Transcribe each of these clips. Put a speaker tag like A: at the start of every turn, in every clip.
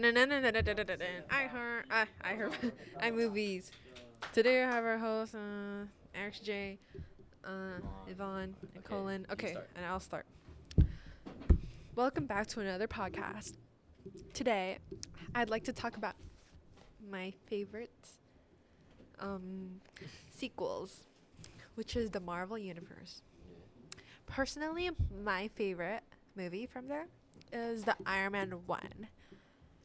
A: I heard I movies. Today I have our host, Alex J, Yvonne, and
B: Okay,
A: Colin.
B: you
A: Okay,
B: start.
A: and I'll start. Welcome back to another podcast. Today, I'd like to talk about my favorite sequels, which is the Marvel Universe. Personally, my favorite movie from there is the Iron Man 1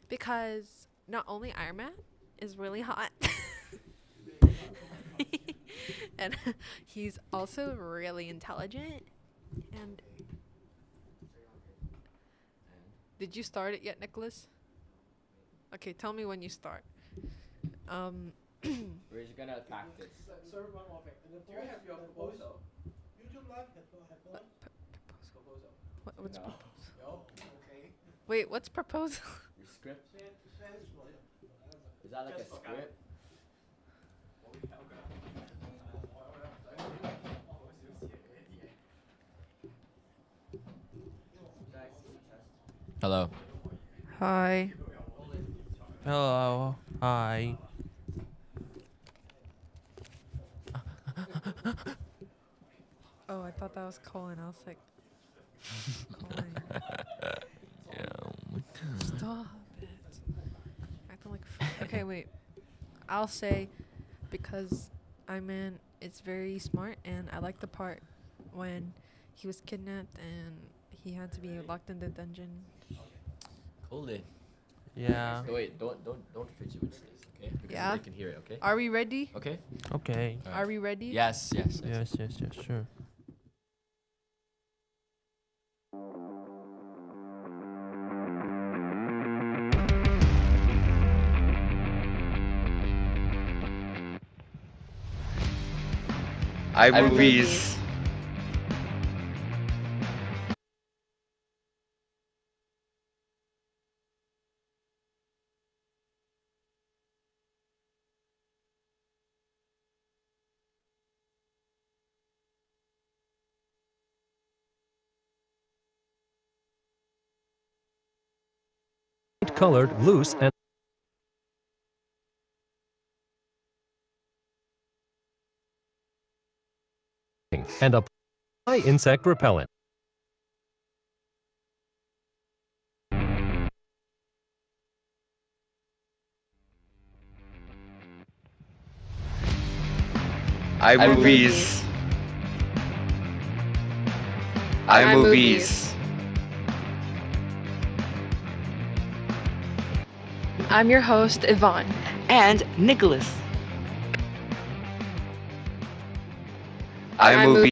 A: because not only Iron Man is really hot and he's also really intelligent. And did you start it yet, Nicholas? Okay, tell me when you start. Um
B: We're just gonna practice.
C: Sir, one more thing. Do you have your proposal? YouTube Live have proposal.
A: what's
B: No.
C: No? Okay.
A: wait, what's proposal?
B: Your script?
C: 先说呀.
B: Is that like a
C: Just forgot.
B: script? Hello.
A: Hi.
D: Hello. Hi.
A: Oh, I thought that was Colin. I was like, Colin, stop it. Acting like okay, wait. I'll say because Iron Man is very smart, and I like the part when he was kidnapped and he had to be locked in the dungeon.
B: Hold it.
D: Yeah.
B: No, wait, don't fidget with this, okay? Because
A: Yeah?
B: they can hear it, okay?
A: Are we ready?
B: Okay?
D: Okay.
B: Alright.
A: Are we ready?
B: Yes, yes, yes.
D: Yes, sure.
B: iMovies.
E: Colored, loose, and apply insect repellent.
B: iMovies. iMovies.
A: I'm your host, Yvonne.
F: And Nicholas.
B: iMovies.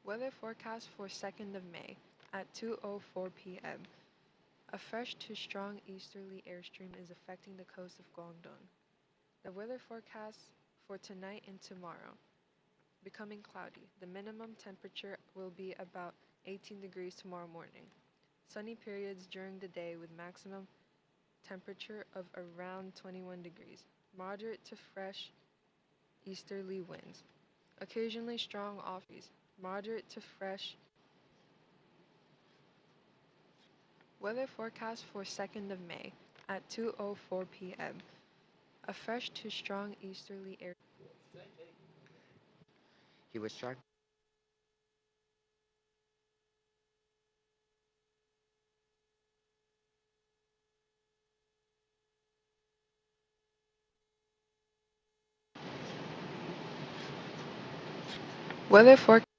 A: Weather forecast for 2nd of May at 2:04 p.m. A fresh to strong easterly airstream is affecting the coast of Guangdong. The weather forecast for tonight and tomorrow: becoming cloudy. The minimum temperature will be about 18 degrees tomorrow morning. Sunny periods during the day with maximum temperature of around 21 degrees. Moderate to fresh easterly winds. Occasionally strong off breeze. Moderate to fresh. Weather forecast for 2nd of May at 2:04 p.m. A fresh to strong easterly air.
B: He was struck.
A: Weather forecast.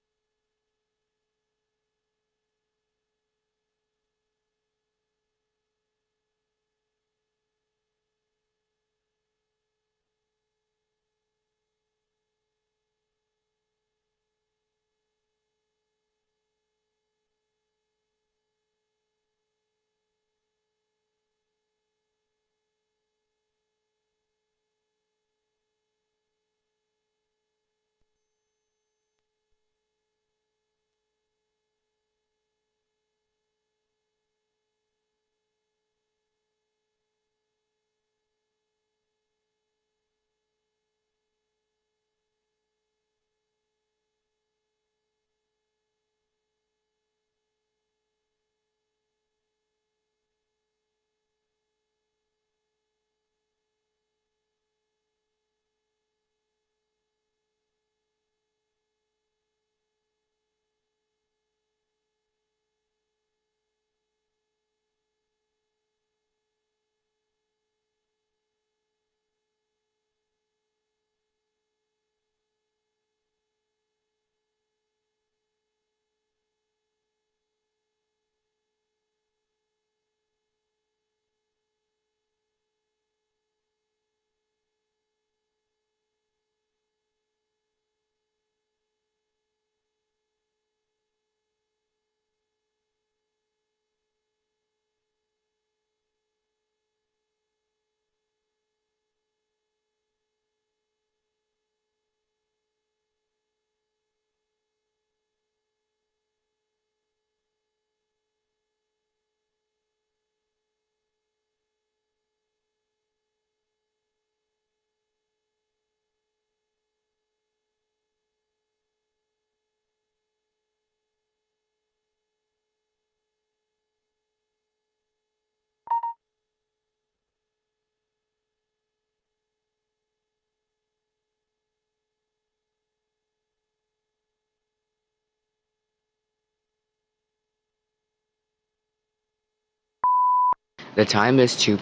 B: The time is 2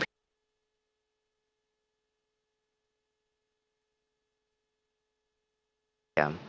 B: p.m.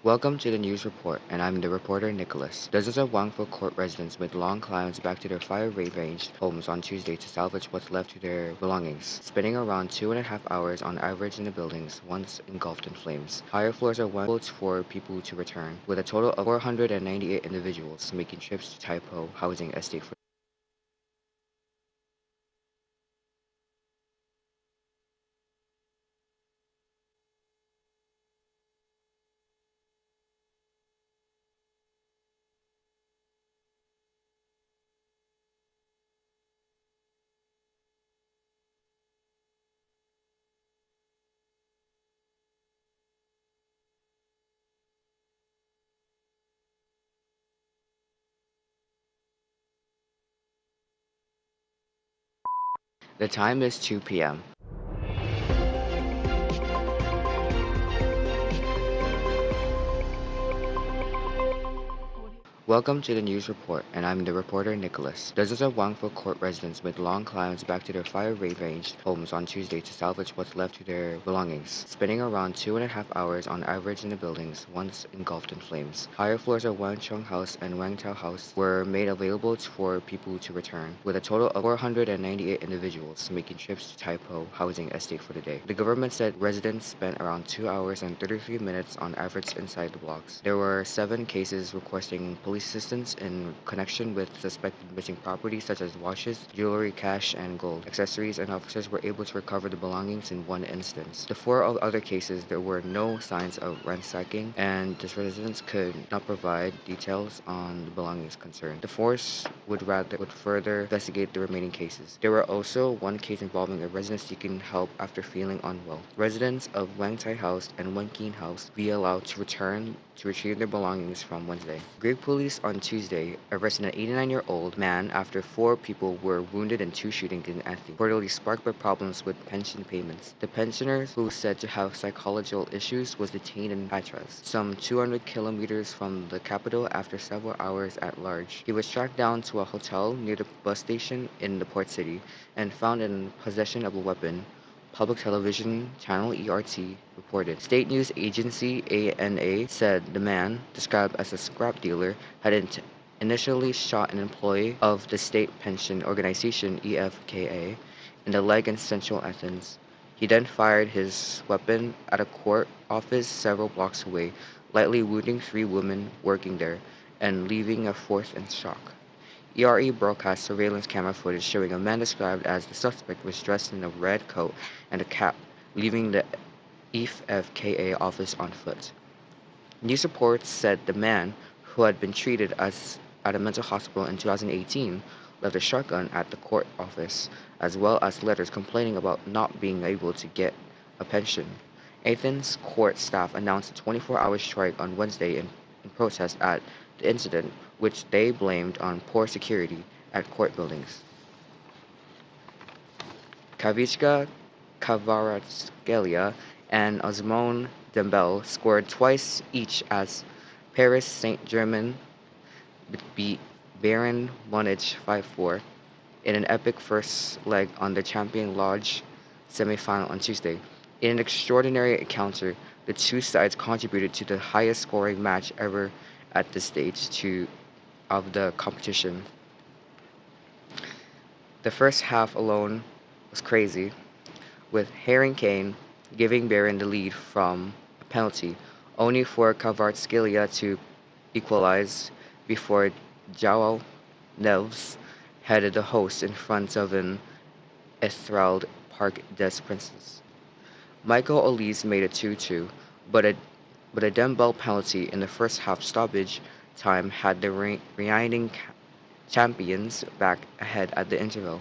B: Welcome to the news report, and I'm the reporter Nicholas. Dozens of Wangfu Court residents made long climbs back to their fire-ravaged homes on Tuesday to salvage what's left to their belongings, spending around 2.5 hours on average in the buildings once engulfed in flames. Higher floors are one for people to return, with a total of 498 individuals making trips to Taipo Housing Estate for. The time is 2 p.m. Welcome to the news report, and I'm the reporter Nicholas. Dozens of Wangful Court residents made long climbs back to their fire-ravaged homes on Tuesday to salvage what's left to their belongings, spending around 2.5 hours on average in the buildings once engulfed in flames. Higher floors of Wang Chung House and Wang Tao House were made available for people to return, with a total of 498 individuals making trips to Taipo Housing Estate for the day. The government said residents spent around 2 hours and 33 minutes on average inside the blocks. There were 7 cases requesting police assistance in connection with suspected missing property such as watches, jewelry, cash, and gold accessories, and officers were able to recover the belongings in one instance. The 4 other cases, there were no signs of ransacking, and the residents could not provide details on the belongings concerned. The force would further investigate the remaining cases. There were also 1 case involving a resident seeking help after feeling unwell. Residents of Wang Tai House and Wen Kin House be allowed to return to retrieve their belongings from Wednesday. Greek police on Tuesday arrested an 89-year-old man after 4 people were wounded in 2 shootings in Athens, reportedly sparked by problems with pension payments. The pensioner, who was said to have psychological issues, was detained in Patras, some 200 kilometers from the capital after several hours at large. He was tracked down to a hotel near the bus station in the port city and found in possession of a weapon. Public television channel ERT reported. State news agency ANA said the man, described as a scrap dealer, had initially shot an employee of the state pension organization EFKA in the leg in central Athens. He then fired his weapon at a court office several blocks away, lightly wounding 3 women working there and leaving a 4th in shock. ERE broadcast surveillance camera footage showing a man described as the suspect was dressed in a red coat and a cap, leaving the EFKA office on foot. News reports said the man, who had been treated at a mental hospital in 2018, left a shotgun at the court office, as well as letters complaining about not being able to get a pension. Athens court staff announced a 24-hour strike on Wednesday in protest at the incident, which they blamed on poor security at court buildings. Kavicka Kvaratskhelia and Osmone Dembele scored twice each as Paris Saint-Germain beat Bayern Munich 5-4 in an epic first leg on the Champions League semi-final on Tuesday. In an extraordinary encounter, the 2 sides contributed to the highest scoring match ever at this stage of the competition. The first half alone was crazy, with Harry Kane giving Bayern the lead from a penalty, only for Kvaratskhelia to equalize before Joao Neves headed the hosts in front of an enthralled Parc des Princes. Michael Olise made it 2-2, but a Dembele penalty in the first half stoppage time had the reigning champions back ahead at the interval.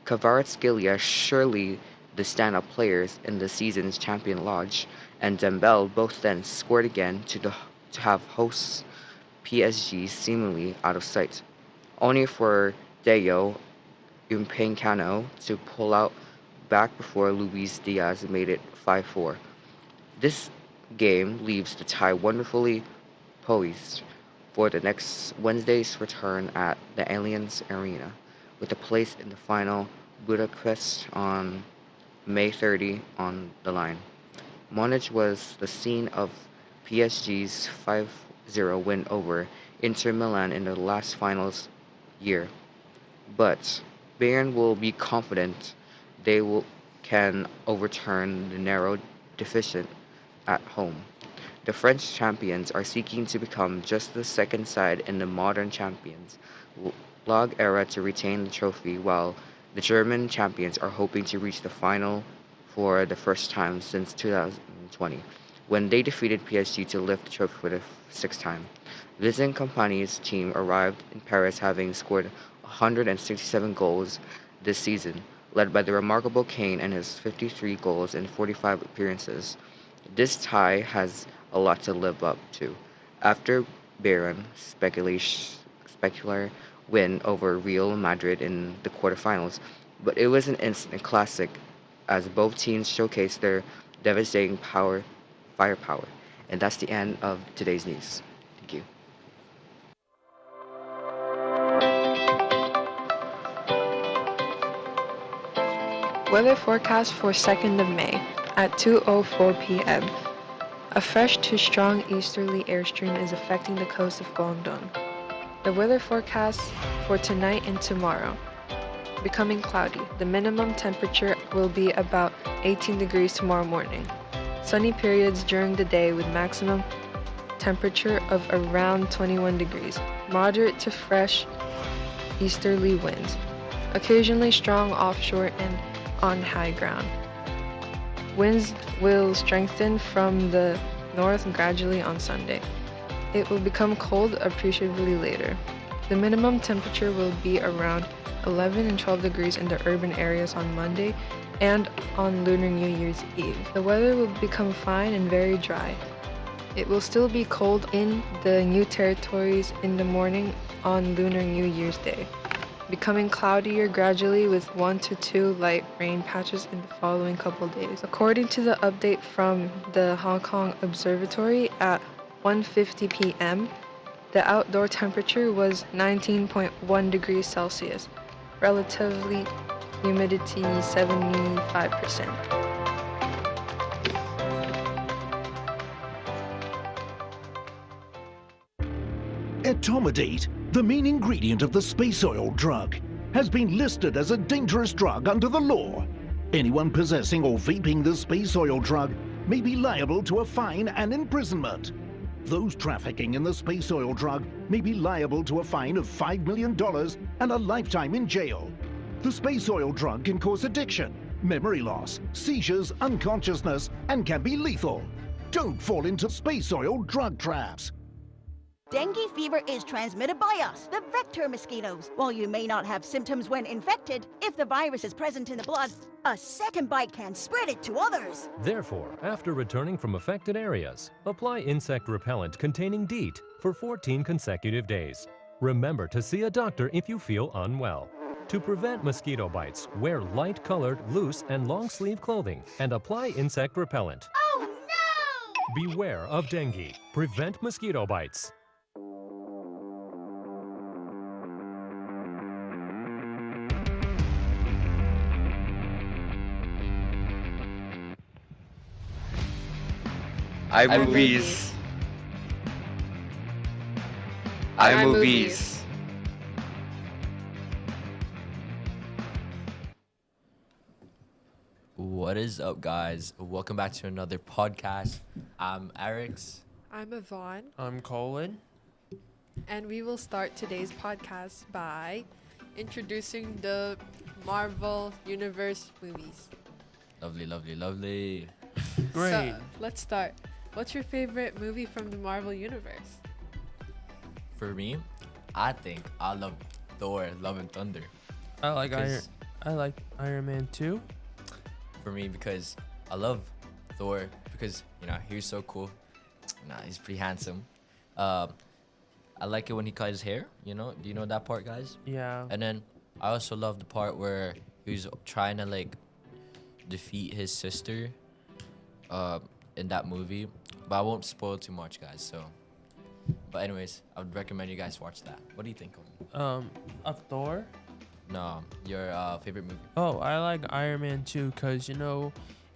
B: Kvaratskhelia, surely the stand-up players in the season's Champion Lodge, and Dembele both then scored again to have hosts PSG seemingly out of sight, only for Deo Upamecano to pull out back before Luis Diaz made it 5-4. This game leaves the tie wonderfully poised for the next Wednesday's return at the Allianz Arena, with a place in the final Budapest on May 30 on the line. Munich was the scene of PSG's 5-0 win over Inter Milan in the last finals year, but Bayern will be confident can overturn the narrow deficit at home. The French champions are seeking to become just the second side in the modern champions log era to retain the trophy, while the German champions are hoping to reach the final for the first time since 2020, when they defeated PSG to lift the trophy for the 6th time. Vincent Kompany's team arrived in Paris having scored 167 goals this season, led by the remarkable Kane and his 53 goals in 45 appearances. This tie has a lot to live up to. After Bayern specular win over Real Madrid in the quarterfinals, but it was an instant classic as both teams showcased their devastating firepower. And that's the end of today's news. Thank you.
A: Weather forecast for 2nd of May at 2:04 p.m. A fresh to strong easterly airstream is affecting the coast of Guangdong. The weather forecast for tonight and tomorrow. Becoming cloudy. The minimum temperature will be about 18 degrees tomorrow morning. Sunny periods during the day with maximum temperature of around 21 degrees. Moderate to fresh easterly winds. Occasionally strong offshore and on high ground. Winds will strengthen from the north gradually on Sunday. It will become cold appreciably later. The minimum temperature will be around 11 and 12 degrees in the urban areas on Monday and on Lunar New Year's Eve. The weather will become fine and very dry. It will still be cold in the New Territories in the morning on Lunar New Year's Day, becoming cloudier gradually with 1 to 2 light rain patches in the following couple days. According to the update from the Hong Kong Observatory at 1:50 p.m., the outdoor temperature was 19.1 degrees Celsius, relatively humidity 75%.
F: Etomidate, the main ingredient of the space oil drug, has been listed as a dangerous drug under the law. Anyone possessing or vaping the space oil drug may be liable to a fine and imprisonment. Those trafficking in the space oil drug may be liable to a fine of $5 million and a lifetime in jail. The space oil drug can cause addiction, memory loss, seizures, unconsciousness, and can be lethal. Don't fall into space oil drug traps.
G: Dengue fever is transmitted by us, the vector mosquitoes. While you may not have symptoms when infected, if the virus is present in the blood, a second bite can spread it to others.
E: Therefore, after returning from affected areas, apply insect repellent containing DEET for 14 consecutive days. Remember to see a doctor if you feel unwell. To prevent mosquito bites, wear light-colored, loose, and long-sleeve clothing and apply insect repellent.
G: Oh no!
E: Beware of dengue. Prevent mosquito bites.
B: iMovies. iMovies.
H: What is up, guys? Welcome back to another podcast. I'm Eric's.
A: I'm Yvonne,
D: I'm Colin.
A: and we will start today's podcast by introducing the Marvel Universe movies.
H: Lovely.
D: Great.
A: So, let's start. What's your favorite movie from the Marvel Universe?
H: For me, I think I love Thor: Love and Thunder.
D: I like
H: Because-
D: Iron Man 2.
H: For me, because I love Thor because he's so cool. He's pretty handsome. I like it when he cut his hair. Do you know that part, guys?
D: Yeah.
H: And then I also love the part where he was trying to defeat his sister in that movie, but I won't spoil too much, guys. But anyways, I would recommend you guys watch that. What do you think, Colin?
D: Of Thor.
H: No, your favorite movie.
D: Oh, I like Iron Man 2 because,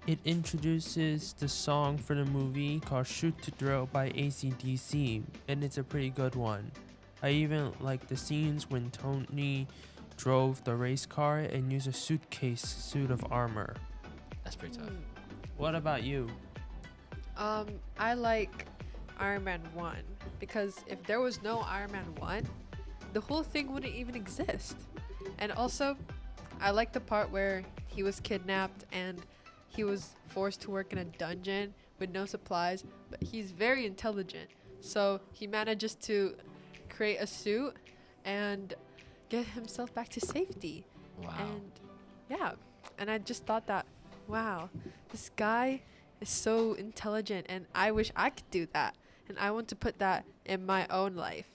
D: it introduces the song for the movie called Shoot to Thrill by AC/DC, and it's a pretty good one. I even like the scenes when Tony drove the race car and used a suit of armor.
H: That's pretty tough.
D: What about you?
A: I like Iron Man 1 because if there was no Iron Man 1, the whole thing wouldn't even exist. And also, I like the part where he was kidnapped and he was forced to work in a dungeon with no supplies, but he's very intelligent. So he manages to create a suit and get himself back to safety.
H: Wow.
A: And yeah, and I just thought that, wow, this guy is so intelligent and I wish I could do that. And I want to put that in my own life.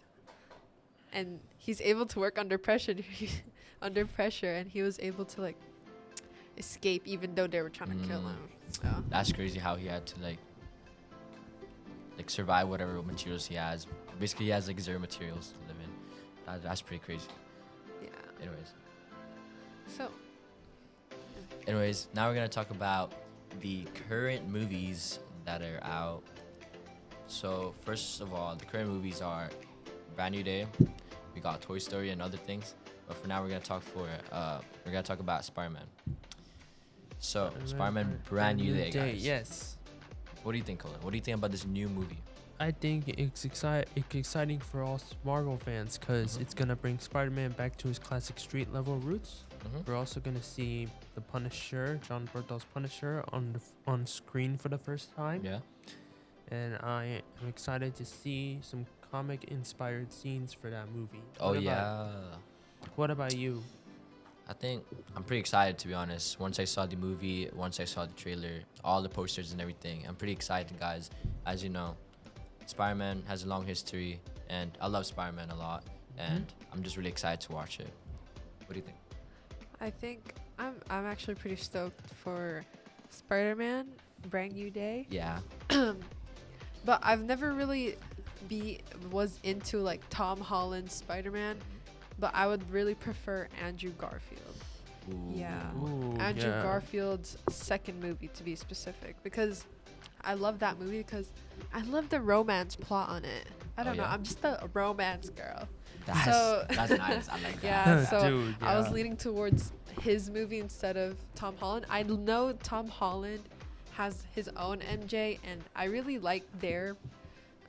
A: And he's able to work under pressure, and he was able to escape even though they were trying to kill him. So
H: That's crazy how he had to survive whatever materials he has. Basically, he has zero materials to live in. That's pretty crazy.
A: yeah.
H: Anyways,
A: So
H: Anyways, now we're gonna talk about the current movies that are out. So first of all, the current movies are Brand New Day. We got Toy Story and other things. But for now, we're gonna talk about Spider-Man. So Spider-Man Brand New Day, guys.
D: Yes.
H: What do you think, Colin? What do you think about this new movie?
D: I think it's exciting for all Marvel fans because it's gonna bring Spider-Man back to his classic street level roots. We're also gonna see the Punisher, John Berthel's Punisher, on screen for the first time.
H: Yeah.
D: And I am excited to see some comic-inspired scenes for that movie. What about you?
H: I think I'm pretty excited, to be honest. Once I saw the movie, once I saw the trailer, all the posters and everything, I'm pretty excited, guys. As you know, Spider-Man has a long history, and I love Spider-Man a lot, and I'm just really excited to watch it. What do you think?
A: I think I'm actually pretty stoked for Spider-Man Brand New Day.
H: Yeah.
A: But I've never really was into like Tom Holland's Spider-Man, but I would really prefer Andrew Garfield.
H: Ooh.
A: Yeah.
D: Ooh,
A: Andrew
D: yeah.
A: Garfield's second movie, to be specific, because I love that movie because I love the romance plot on it. I don't know.
H: yeah?
A: I'm just a romance girl.
H: That's nice. I like that.
A: Yeah, so
D: Dude,
A: I was
D: yeah.
A: leaning towards his movie instead of Tom Holland. I know Tom Holland has his own MJ, and I really like their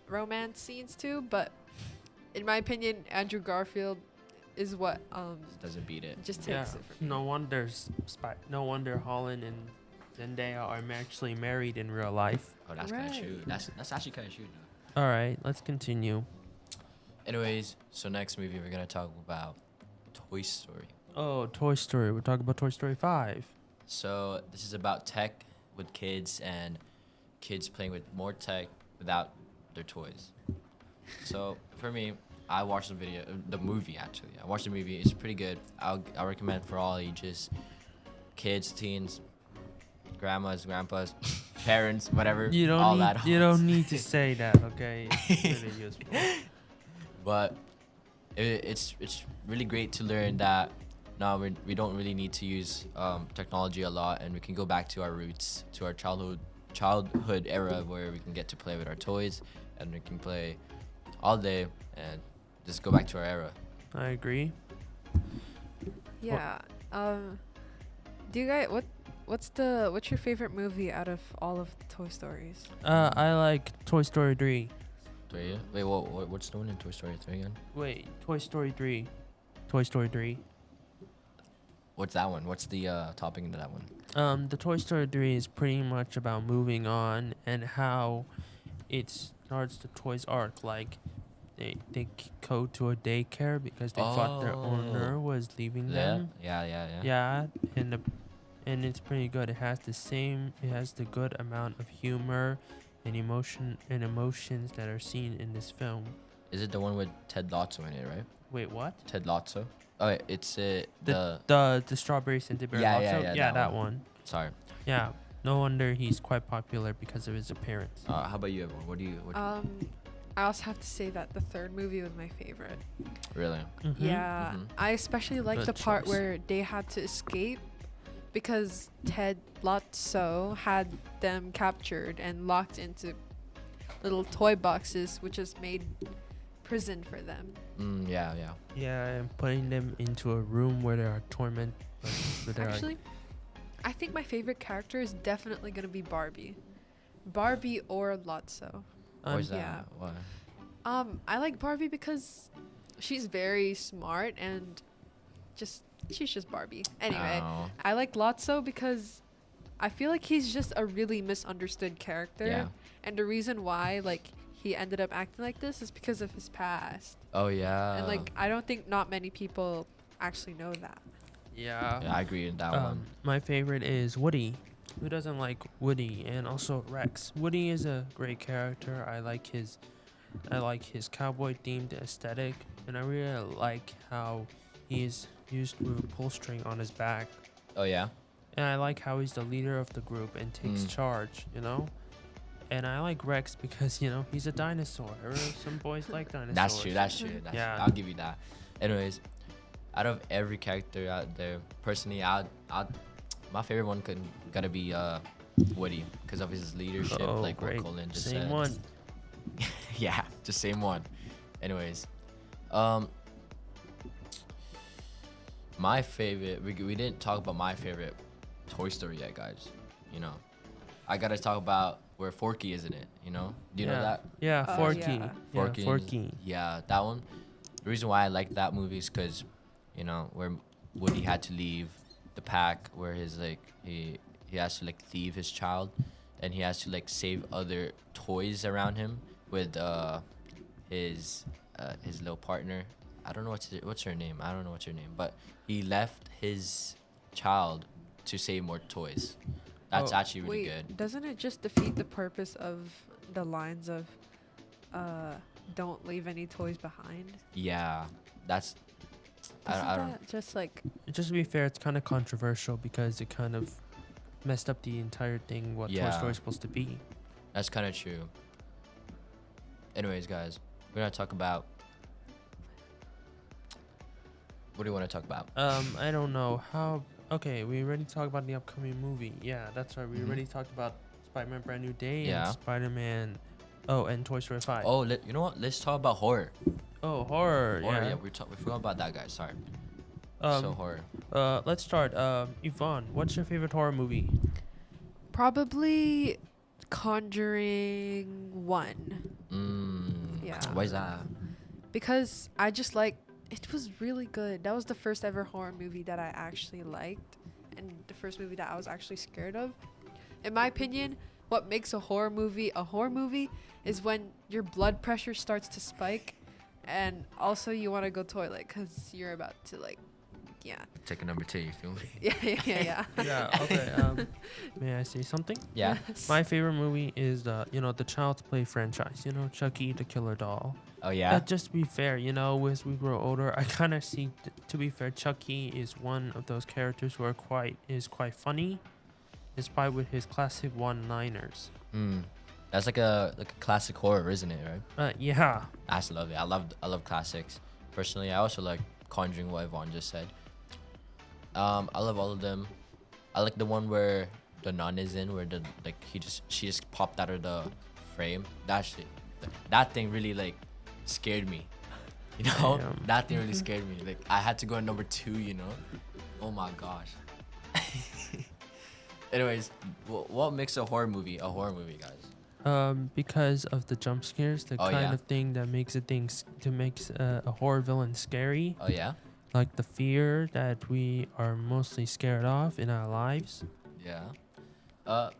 A: romance scenes too. But in my opinion, Andrew Garfield is what
H: Doesn't beat it.
A: just
D: Yeah.
A: takes it from me.
D: No wonder Holland and Zendaya are actually married in real life.
H: Oh, that's kind of
A: Right.
H: true. That's actually kind of true, though.
D: All right, let's continue.
H: Anyways, so next movie we're gonna talk about Toy Story.
D: Oh, Toy Story. We're talking about Toy Story 5.
H: So this is about tech with kids and kids playing with more tech without their toys. So for me, I watched the movie actually. I watched the movie. It's pretty good. I recommend for all ages, kids, teens, grandmas, grandpas, parents, whatever.
D: You
H: all
D: don't
H: that
D: need. You don't need to say that, okay? It's really useful.
H: But it's really great to learn that no, we don't really need to use technology a lot, and we can go back to our roots, to our childhood era where we can get to play with our toys, and we can play all day and just go back to our era.
D: I agree.
A: Yeah. Do you guys what's your favorite movie out of all of the Toy Stories?
D: I like Toy Story 3.
H: Wait, what's the one in Toy Story 3 again?
D: Wait, Toy Story 3. Toy Story 3.
H: What's that one? What's the topic into that one?
D: The Toy Story 3 is pretty much about moving on and how it starts the toys arc. Like, they go to a daycare because they thought their owner was leaving them.
H: Yeah.
D: Yeah, and it's pretty good. It has the good amount of humor and emotions that are seen in this film.
H: Is it the one with Ted Lasso in it, right?
D: Wait, what?
H: Ted Lasso? Oh, wait, it's
D: The strawberry scented bear.
H: Yeah,
D: that one.
H: Sorry.
D: Yeah, no wonder he's quite popular because of his appearance.
H: How about you, everyone? What do you
A: I also have to say that the third movie was my favorite.
H: really?
A: Yeah,
H: Mhm.
A: I especially liked
D: Good
A: the part
D: choice.
A: where they had to escape because Ted Lasso had them captured and locked into little toy boxes, which has made prison for them.
H: Yeah.
D: Yeah, and putting them into a room where there are torment.
A: Actually, I think my favorite character is definitely gonna be Barbie. Barbie or Lotso.
H: Why is that?
A: yeah.
H: Why?
A: I like Barbie because she's very smart and she's just Barbie. Anyway,
H: Oh.
A: I like Lotso because I feel like he's just a really misunderstood character.
H: Yeah.
A: And the reason why like he ended up acting like this is because of his past.
H: Oh yeah.
A: And like I don't think not many people actually know that.
D: Yeah.
H: Yeah, I agree with that one.
D: My favorite is Woody. Who doesn't like Woody? And also Rex. Woody is a great character. I like his cowboy themed aesthetic, and I really like how he's used with a pull string on his back.
H: Oh yeah.
D: And I like how he's the leader of the group and takes charge, you know? And I like Rex because, you know, he's a dinosaur. Some boys like dinosaurs.
H: That's true.
D: Yeah.
H: I'll give you that. Anyways, out of every character out there, personally, my favorite one gotta be Woody because of his leadership,
D: Oh,
H: like
D: great.
H: what Colin just
D: Same
H: said.
D: one.
H: Yeah, just same one. Anyways, um, my favorite. We didn't talk about my favorite Toy Story yet, guys. You know, I gotta talk about where Forky is in it. You know, do you know that?
D: Yeah,
A: Oh,
D: Forky.
A: yeah.
D: Yeah,
H: Forky.
D: Forky.
H: Yeah, that one. The reason why I like that movie is because, you know, where Woody had to leave the pack, where his like he has to like leave his child, and he has to like save other toys around him with his little partner. I don't know what's her name. I don't know what's her name, but he left his child to save more toys. That's
D: Oh.
H: actually really
A: Wait,
H: good.
A: doesn't it just defeat the purpose of the lines of don't leave any toys behind?
H: Yeah, that's.
A: Isn't
H: I don't.
A: that just like
D: Just to be fair, it's kind of controversial because it kind of messed up the entire thing what Toy
H: Yeah.
D: Story is supposed to be.
H: That's kind of true. Anyways, guys, we're gonna talk about. What do you want to talk about?
D: I don't know how. Okay, we already talked about the upcoming movie. Yeah, that's right. We
H: Mhm.
D: already talked about Spider-Man: Brand New Day
H: Yeah.
D: and Spider-Man. Oh, and Toy Story 5.
H: Oh, you know what? Let's talk about horror.
D: Oh, horror.
H: Horror,
D: Yeah.
H: yeah, we forgot about that, guys. Sorry.
D: Um,
H: So horror.
D: Let's start. Yvonne, what's your favorite horror movie?
A: probably Conjuring 1. Yeah.
H: Why is that?
A: Because I just like it was really good. That was the first ever horror movie that I actually liked and the first movie that I was actually scared of. In my opinion, what makes a horror movie is when your blood pressure starts to spike and also you want to go toilet cuz you're about to like yeah.
H: Take a number 2. You feel me?
A: Yeah.
D: Yeah. Okay. May I say something?
H: Yeah.
D: My favorite movie is the Child's Play franchise. Chucky the Killer Doll.
H: Oh yeah.
D: Just to be fair, as we grow older, I kind of see. To be fair, Chucky is one of those characters who is quite funny, despite with his classic one-liners.
H: That's like a classic horror, isn't it? Right.
D: Yeah.
H: That's lovely. I love classics. Personally, I also like Conjuring, what Yvonne just said. I love all of them. I like the one where the nun is in, where she just popped out of the frame. That thing really like scared me.
D: Damn.
H: That thing really scared me. Like I had to go on number 2. Oh my gosh. Anyways, what makes a horror movie, guys?
D: Because of the jump scares, the
H: Oh,
D: kind
H: yeah.
D: of thing that makes a horror villain scary,
H: Oh yeah.
D: like the fear that we are mostly scared of in our lives.
H: Yeah. What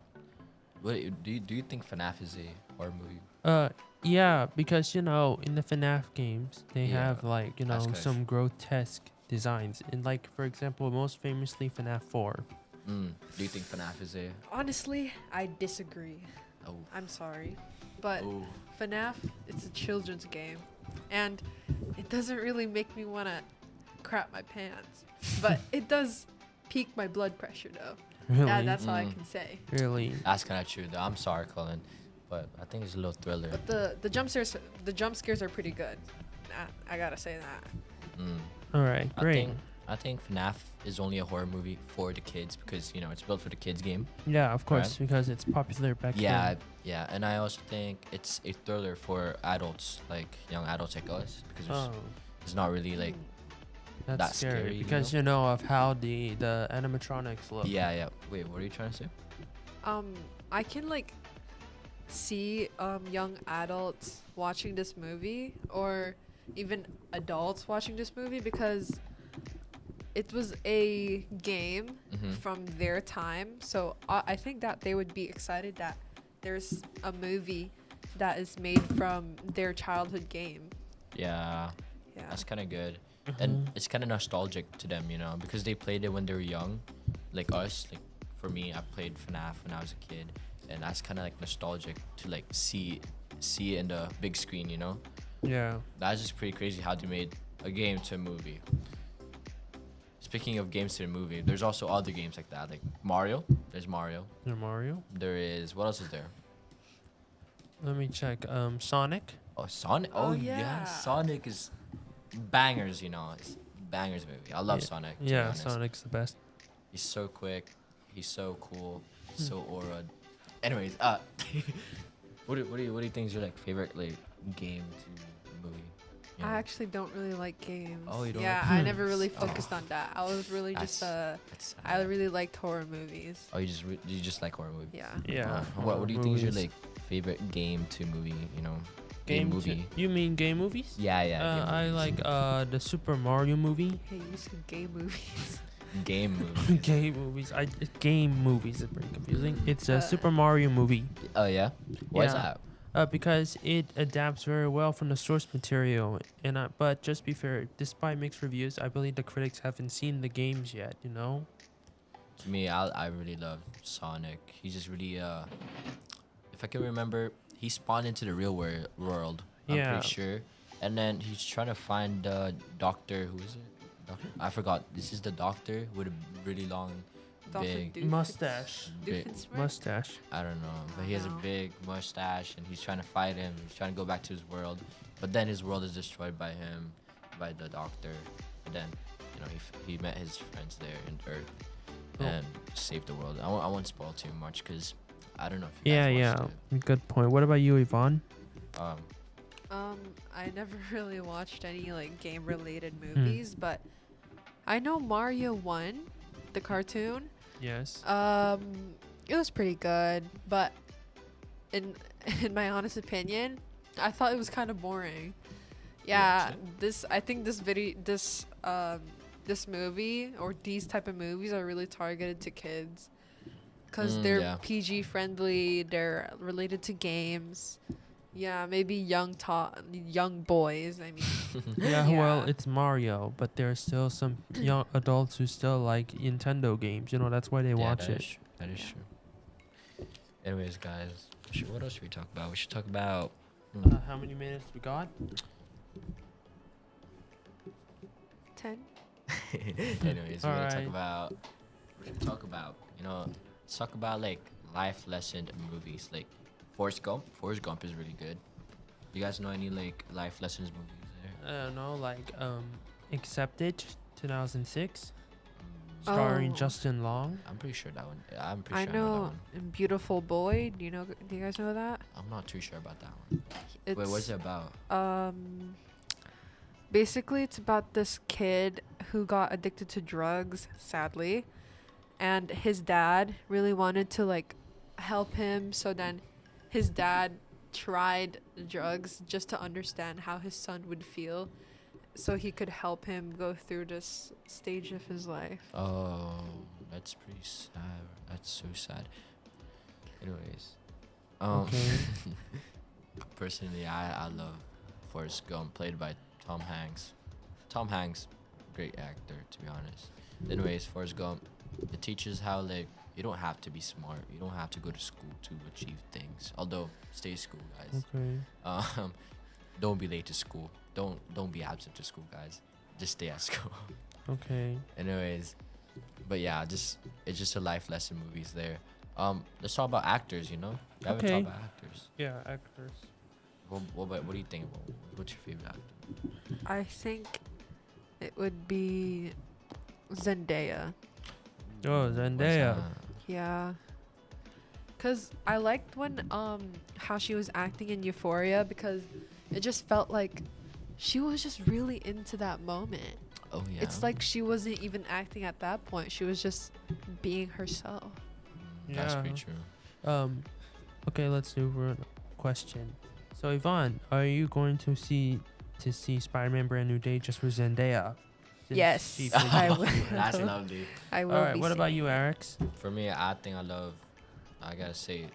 H: do you think FNAF is a horror movie?
D: Yeah, because in the FNAF games they
H: Yeah,
D: have like
H: that's correct.
D: some grotesque designs, and like for example, most famously FNAF 4.
H: Do you think FNAF is a?
A: Honestly, I disagree.
H: Oh.
A: I'm sorry. But
H: Oh.
A: FNAF, it's a children's game. And it doesn't really make me want to crap my pants. But it does pique my blood pressure, though.
D: Really,
A: That's all I can say.
D: really.
H: That's kind of true, though. I'm sorry, Colin, but I think it's a little thriller.
A: But the jump scares are pretty good. I gotta say that.
D: All right, great.
H: I think FNAF is only a horror movie for the kids because it's built for the kids game.
D: Yeah, of course,
H: Right.
D: because it's popular back then.
H: Yeah, and I also think it's a thriller for adults, like young adults like us, because
D: Oh,
H: it's not really like
D: that's
H: that's
D: scary,
H: scary,
D: because of how the animatronics look.
H: yeah. Wait, what are you trying to say?
A: I can like see young adults watching this movie or even adults watching this movie because it was a game from their time. So I think that they would be excited that there's a movie that is made from their childhood game.
H: Yeah,
A: Yeah.
H: that's kind of good, and it's kind of nostalgic to them, because they played it when they were young, like us. Like for me, I played FNAF when I was a kid, and that's kind of like nostalgic to like see it in the big screen.
D: Yeah.
H: That's just pretty crazy how they made a game to a movie. Speaking of games to a movie, there's also other games like that, like Mario. There's Mario.
D: The Mario.
H: There is, what else is there?
D: Let me check. Sonic.
H: Oh, Sonic.
A: Oh,
H: Oh yeah,
A: yeah.
H: Sonic is bangers. It's bangers movie. I love Sonic. To be
D: Yeah,
H: honest.
D: Sonic's the best.
H: He's so quick. He's so cool, so aura. Anyways, what do you think is your like favorite like game to movie? You know?
A: I actually don't really like games.
H: Oh, you don't
A: Yeah,
H: like
A: I
H: games?
A: never really focused on that. I was really just
H: That's
A: I really liked horror movies.
H: Oh, you just like horror movies?
A: Yeah.
D: Yeah.
H: What do you think is your
D: movies.
H: like favorite game to movie? You know,
D: Game
H: movie.
D: You mean game movies?
H: Yeah, yeah. game
D: I
H: movies.
D: like the Super Mario movie.
A: Hey, you said gay movies.
H: game movies.
D: Game movies. Game movies is pretty confusing. It's a
A: Uh,
D: Super Mario movie.
H: Oh yeah. Why is
D: Yeah.
H: that?
D: Because it adapts very well from the source material, but just be fair, despite mixed reviews, I believe the critics haven't seen the games yet. You know.
H: To me, I really love Sonic. He's just really if I can remember, he spawned into the real world. I'm
D: Yeah.
H: pretty sure. And then he's trying to find the doctor. Who is it? Doctor? I forgot. This is the doctor with a really long,
A: Dr.
H: big.
D: Mustache.
A: Doofenshmirtz?
D: Mustache.
H: I don't know, but he has a
A: Wow.
H: big mustache, and he's trying to fight him. He's trying to go back to his world, but then his world is destroyed by him, by the doctor. And then, you know, he met his friends there in Earth,
D: Oh.
H: and saved the world. I won't spoil too much because I don't know if you
D: Yeah,
H: guys watched
D: yeah. Good point. What about you, Yvonne?
H: it.
A: I never really watched any like game related movies, but I know Mario 1, the cartoon.
D: Yes.
A: It was pretty good, but in in my honest opinion, I thought it was kind of boring. Yeah, I think this movie or these type of movies are really targeted to kids because they're
H: yeah.
A: PG friendly. They're related to games. Yeah, maybe young boys. I mean,
D: Yeah, well,
A: Yeah.
D: it's Mario, but there are still some young adults who still like Nintendo games. You know, that's why they watch
H: that
D: it.
H: is that is true. Anyways, guys, what else should we talk about? We should talk about.
D: How many minutes we got?
A: 10.
H: Anyways, we're gonna talk
D: Alright.
H: about. We're gonna talk about. You know, let's talk about like life lesson movies, like Forrest Gump. Forrest Gump is really good. You guys know any like life lessons movies there?
D: I don't know, like Accepted, 2006, starring
A: Oh.
D: Justin Long.
H: I'm pretty sure that one. I'm pretty
A: I
H: sure I know that
A: know
H: one.
A: in Beautiful Boy. Do you guys know that?
H: I'm not too sure about that one.
A: It's,
H: Wait, what's it about?
A: Basically, it's about this kid who got addicted to drugs, sadly, and his dad really wanted to like help him. So then, his dad tried drugs just to understand how his son would feel, so he could help him go through this stage of his life.
H: Oh, that's pretty sad. That's so sad. Anyways,
D: Okay.
H: personally, I love Forrest Gump, played by Tom Hanks. Tom Hanks, great actor, to be honest. Anyways, Forrest Gump, it teaches how like you don't have to be smart. You don't have to go to school to achieve things. Although, stay at school, guys.
D: Okay.
H: Don't be late to school. Don't be absent to school, guys. Just stay at school.
D: Okay.
H: Anyways, but yeah, it's just a life lesson movies there. Let's talk about actors. You know, we haven't
D: Okay.
H: talked about actors.
D: Yeah, actors.
H: What do you think? What's your favorite actor?
A: I think it would be Zendaya.
D: Oh, Zendaya.
A: Yeah. Cause I liked when how she was acting in Euphoria because it just felt like she was just really into that moment.
H: Oh yeah.
A: It's like she wasn't even acting at that point. She was just being herself.
H: That's
D: Yeah.
H: pretty true.
D: Okay, let's do a question. So Yvonne, are you going to see Spider-Man Brand New Day just for Zendaya? Since
A: Yes,
D: she
A: I
D: plays-
A: will.
H: That's lovely.
A: I will.
D: All right,
A: be
D: what about
A: seeing
D: you,
A: it.
D: Alex?
H: For me, I think I gotta say,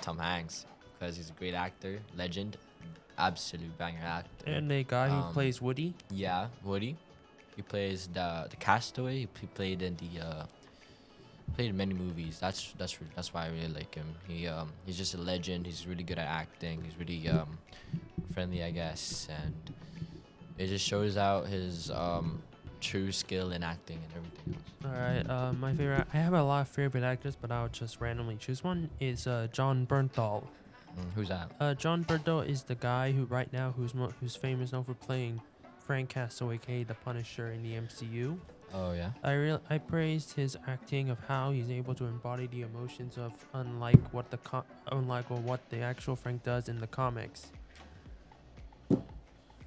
H: Tom Hanks, because he's a great actor, legend, absolute banger actor.
D: And the guy who
H: Um,
D: plays Woody.
H: Yeah, Woody. He plays the castaway. He played in played in many movies. That's why I really like him. He's just a legend. He's really good at acting. He's really friendly, I guess, and it just shows out his true skill in acting and everything else.
D: All right, my favorite. I have a lot of favorite actors, but I'll just randomly choose one. Is John Bernthal.
H: Who's that?
D: John Bernthal is the guy who right now who's famous known for playing Frank Castle, aka the Punisher in the MCU.
H: Oh yeah.
D: I praised his acting of how he's able to embody the emotions of unlike what the actual Frank does in the comics.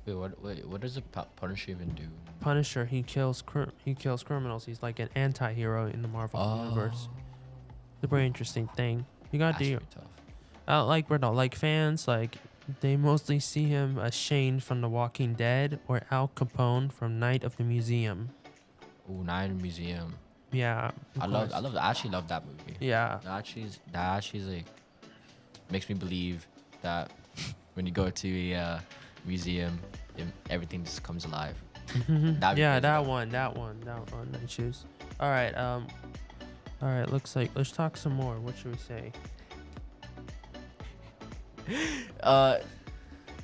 H: What does the Punisher even do?
D: Punisher, he kills criminals. He's like an anti-hero in the Marvel universe. It's a very interesting thing. You gotta
H: That's
D: do.
H: pretty tough.
D: Like fans, like they mostly see him as Shane from The Walking Dead or Al Capone from Night of the Museum.
H: Oh, Nine Museum.
D: Yeah,
H: I actually love that movie.
D: Yeah,
H: That actually is like makes me believe that when you go to a museum, everything just comes alive.
D: yeah, that one. I choose. All right. Looks like let's talk some more. What should we say?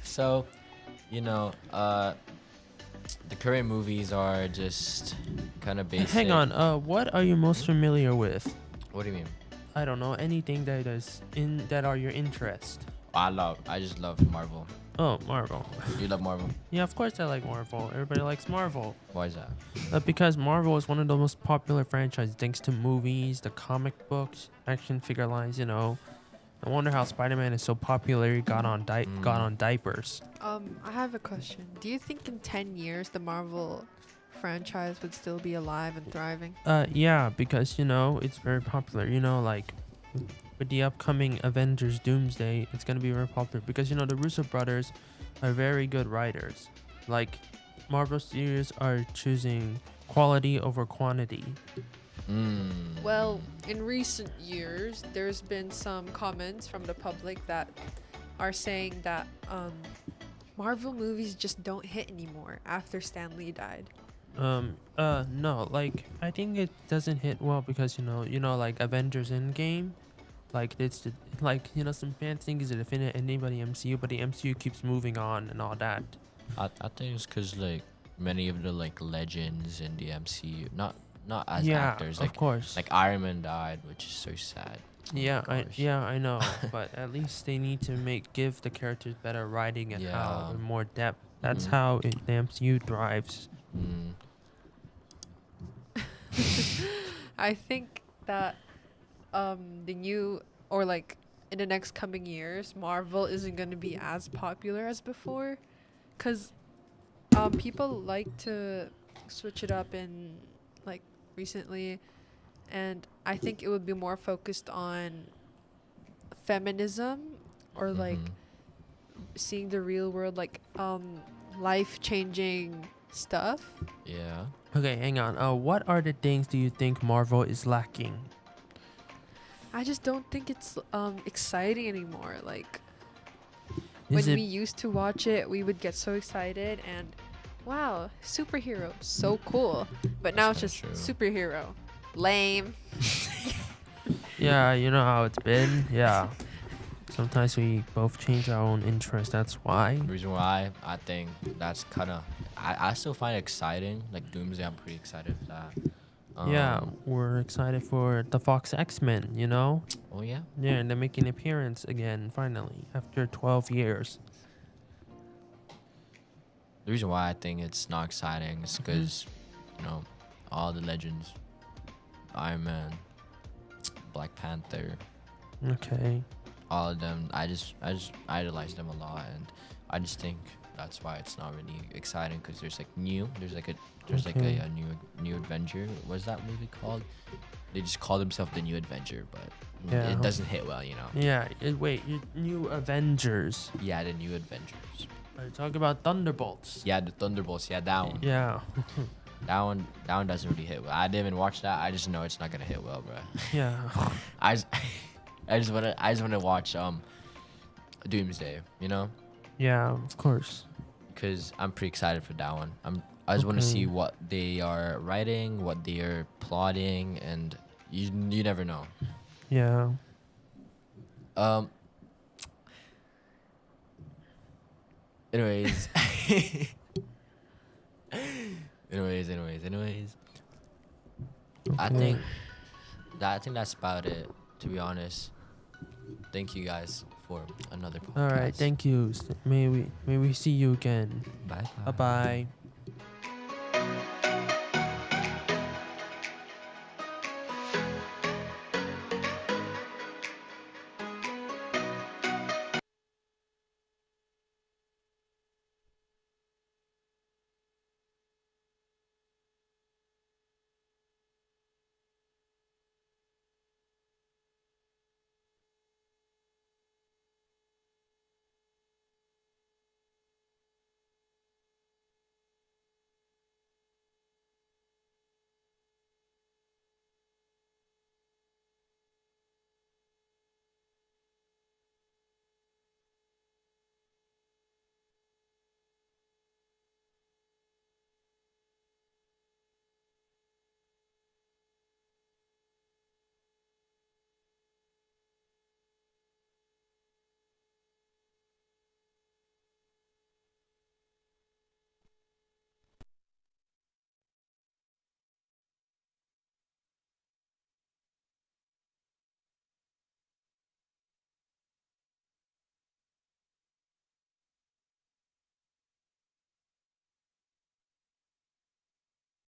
H: So, the current movies are just kind of basic.
D: Hang on. What are you most familiar with?
H: What do you mean?
D: I don't know. Anything that are your interest.
H: I just love Marvel.
D: Oh, Marvel.
H: You love Marvel?
D: Yeah, of course I like Marvel. Everybody likes Marvel.
H: Why is that?
D: Because Marvel is one of the most popular franchises thanks to movies, the comic books, action figure lines. I wonder how Spider-Man is so popular. He got on diapers.
A: I have a question. Do you think in 10 years the Marvel franchise would still be alive and thriving?
D: Yeah, because it's very popular. Like with the upcoming Avengers Doomsday, it's gonna be very popular because the Russo brothers are very good writers. Like Marvel Studios are choosing quality over quantity.
A: Well, in recent years, there's been some comments from the public that are saying that Marvel movies just don't hit anymore after Stan Lee died.
D: No, like I think it doesn't hit well because like Avengers Endgame, like some fans think is a definitive ending by the MCU, but the MCU keeps moving on and all that.
H: I think it's because like many of the like legends in the MCU, not as actors,
D: of course.
H: like Iron Man died, which is so sad.
D: Yeah, I know, but at least they need to give the characters better writing and how and more depth. That's how the MCU thrives.
A: I think that the new or like in the next coming years, Marvel isn't going to be as popular as before, cause people like to switch it up in like recently, and I think it would be more focused on feminism or like seeing the real world, like life-changing stuff.
H: Yeah.
D: Okay, hang on. What are the things do you think Marvel is lacking?
A: I just don't think it's exciting anymore. Like
D: Is
A: when
D: it
A: we used to watch it, we would get so excited and wow, superhero, so cool. But now it's just superhero, lame.
D: Yeah, you know how it's been. Yeah. Sometimes we both change our own interests. That's why.
H: The reason why I think that's kind of I still find it exciting. Like Doomsday, I'm pretty excited for that.
D: Yeah, we're excited for the Fox X-Men,
H: Oh yeah.
D: Yeah, and they're making an appearance again, finally, after 12 years.
H: The reason why I think it's not exciting is because, all the legends, Iron Man, Black Panther,
D: Okay.
H: all of them, I just idolize them a lot, and I just think that's why it's not really exciting because there's a new Avenger. What's that movie called? They just call themselves the New Avenger, but it doesn't hit well,
D: Yeah, wait, New Avengers.
H: Yeah, the New Avengers.
D: Are you talking about Thunderbolts?
H: Yeah, the Thunderbolts. Yeah, that one.
D: Yeah.
H: That one doesn't really hit well. I didn't even watch that. I just know it's not gonna hit well, bro.
D: Yeah.
H: I just wanna watch Doomsday,
D: Yeah, of course.
H: because I'm pretty excited for that one. I just want to see what they are writing, what they are plotting, and you never know.
D: Yeah.
H: Anyways. anyways. I think that's about it, to be honest. Thank you guys for another podcast.
D: All right, thank you. May we see you again.
H: Bye.
D: Bye-bye.